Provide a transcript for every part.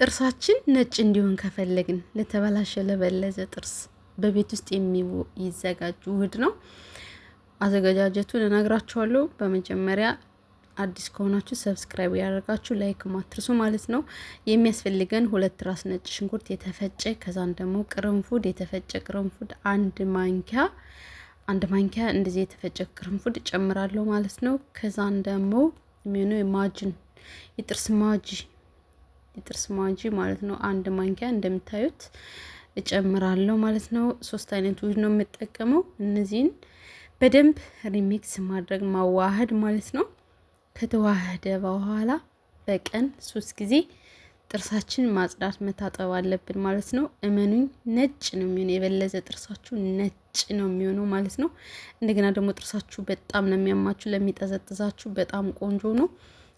ጥርሳችን ነጭ እንዲሆን ከፈለግን ለተበላሸ ለበለዘ ጥርስ በቤት ውስጥ የሚዘጋጅ ውህድ ነው። አዘገጃጀቱን እነግራችኋለሁ። በመጀመሪያ አዲስ ከሆናችሁ ሰብስክራይብ ያደርጋችሁ ላይክ ማትርሱ ማለት ነው። የሚያስፈልገን 2 ራስ ነጭ ሽንኩርት የተፈጨ፣ ከዛን ደግሞ ቅርንፉድ የተፈጨ ቅርንፉድ አንድ ማንኪያ እንደዚህ የተፈጨ ቅርንፉድ ጨምራለሁ ማለት ነው። ከዛን ደግሞ የሚሆነው ማጅን የጥርስ ማጂ ማለት ነው። አንድ ማንኪያ እንደምታዩት እጨምራለሁ ማለት ነው። 3 አይነት ውህድ ነው የምጠቀመው። እነዚህን በደንብ ሪሚክስ ማድረግ ማዋሃድ ማለት ነው። ከተዋሃደ በኋላ በቀን 3 ጊዜ ጥርሳችን ማጽዳት መታጠብ አለብን ማለት ነው። እመኑኝ ነጭ ነው የሚሆነው፣ የበለዘ ጥርሳችሁ ነጭ ነው የሚሆነው ማለት ነው። እንደገና ደግሞ ጥርሳችሁ በጣም ነው የሚያማችሁ፣ ለሚጠዘጥዛችሁ በጣም ቆንጆ ነው።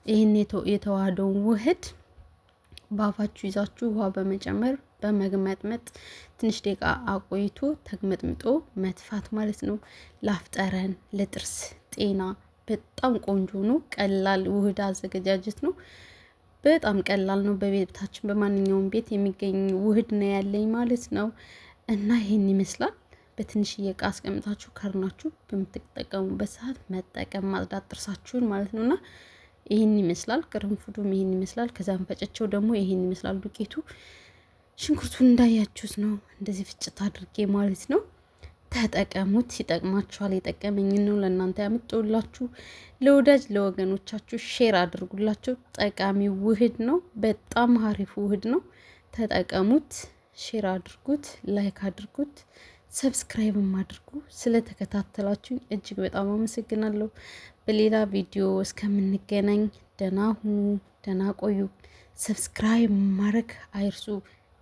ይህን የተዋሃደውን ውህድ በአፋችሁ ይዛችሁ ውሃ በመጨመር በመግመጥመጥ ትንሽ ደቂቃ አቆይቶ ተግመጥምጦ መትፋት ማለት ነው። ላፍጠረን ለጥርስ ጤና በጣም ቆንጆ ነው። ቀላል ውህድ አዘገጃጀት ነው። በጣም ቀላል ነው። በቤታችን በማንኛውም ቤት የሚገኝ ውህድ ነው ያለኝ ማለት ነው። እና ይሄን ይመስላል። በትንሽዬ እቃ አስቀምጣችሁ ከርናችሁ በምትጠቀሙበት ሰዓት መጠቀም ማጽዳት ጥርሳችሁን ማለት ነውና ይሄን ይመስላል። ቅርንፉዱም ይሄን ይመስላል። ከዛም ፈጨቸው ደግሞ ይሄን ይመስላል። ዱቄቱ ሽንኩርቱን እንዳያችሁት ነው። እንደዚህ ፍጭት አድርጌ ማለት ነው። ተጠቀሙት፣ ይጠቅማችኋል። የጠቀመኝን ነው ለእናንተ ያመጣሁላችሁ። ለወዳጅ ለወገኖቻችሁ ሼር አድርጉላቸው። ጠቃሚ ውህድ ነው። በጣም አሪፍ ውህድ ነው። ተጠቀሙት፣ ሼር አድርጉት፣ ላይክ አድርጉት፣ ሰብስክራይብም አድርጉ። ስለተከታተላችሁ እጅግ በጣም አመሰግናለሁ። በሌላ ቪዲዮ እስከምንገናኝ ደህና ሁኑ፣ ደህና ቆዩ። ሰብስክራይብ ማድረግ አይርሱ።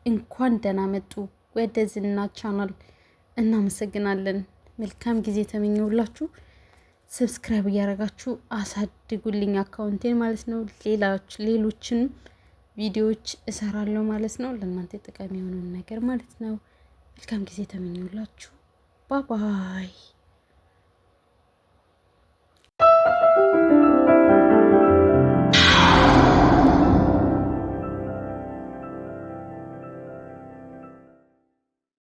እንኳን ደህና መጡ ወደ ዝና ቻናል። እናመሰግናለን። መልካም ጊዜ ተመኘውላችሁ። ሰብስክራይብ እያደረጋችሁ አሳድጉልኝ አካውንቴን ማለት ነው። ሌሎችን ቪዲዮዎች እሰራለሁ ማለት ነው። ለእናንተ ጠቃሚ የሆነውን ነገር ማለት ነው። መልካም ጊዜ ተመኘውላችሁ። ባባይ